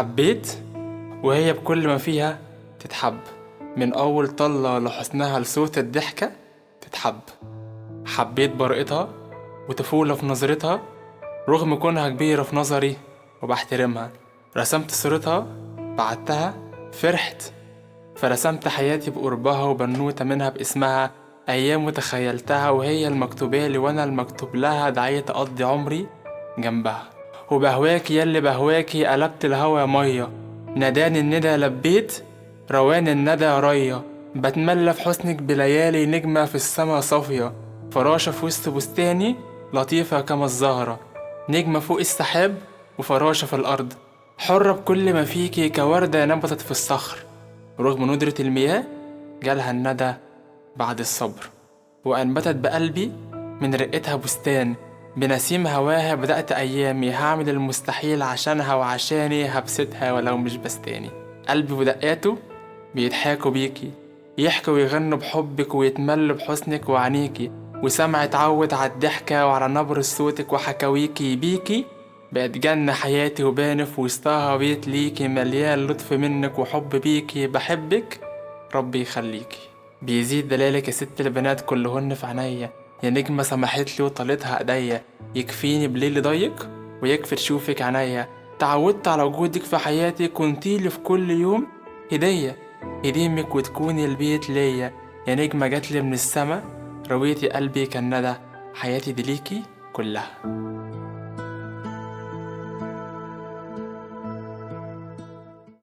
حبيت وهي بكل ما فيها تتحب، من أول طلة لحسنها لصوت الضحكة تتحب. حبيت برقتها وطفولة في نظرتها، رغم كونها كبيرة في نظري وبحترمها. رسمت صورتها بعتها فرحت، فرسمت حياتي بقربها وبنوتة منها باسمها. أيام وتخيلتها وهي المكتوبالي وأنا المكتوب لها، دعيت أقضي عمري جنبها. وبهواكي ياللي بهواكي قلبت الهوا مية، ناداني الندى لبيت رواني الندى ريا. بتملى في حسنك بليالي نجمة في السما صافية، فراشة في وسط بستاني لطيفة كما الزهرة، نجمة فوق السحاب وفراشة في الأرض، حرة بكل ما فيكي كوردة نبتت في الصخر. رغم ندرة المياه جالها الندى بعد الصبر، وأنبتت بقلبي من رقتها بستان. بنسيم هواها بدأت أيامي، هعمل المستحيل عشانها وعشاني هبسطها ولو مش بستاني. قلبي ودقاته بيضحكوا بيكي، يحكوا ويغنوا بحبك ويتملوا بحسنك وعنيكي، وسمع اتعود عالضحكة وعلى نبر صوتك وحكاويكي بيكي. بقت جنة حياتي وباني في وسطها بيت ليكي، مليان لطف منك وحب بيكي، بحبك ربي يخليكي. بيزيد دلالك يا ست البنات كلهن في عينيا، يا نجمة سمحتلي وطلتها ايديا. يكفيني بليل ضيق ويكفي تشوفك عينيا، تعودت على وجودك في حياتي، كنتيلي في كل يوم هدية. هديمك وتكوني البيت ليا، يا نجمة جاتلي من السما، رويتي قلبي كالندى، حياتي دي ليكي كلها.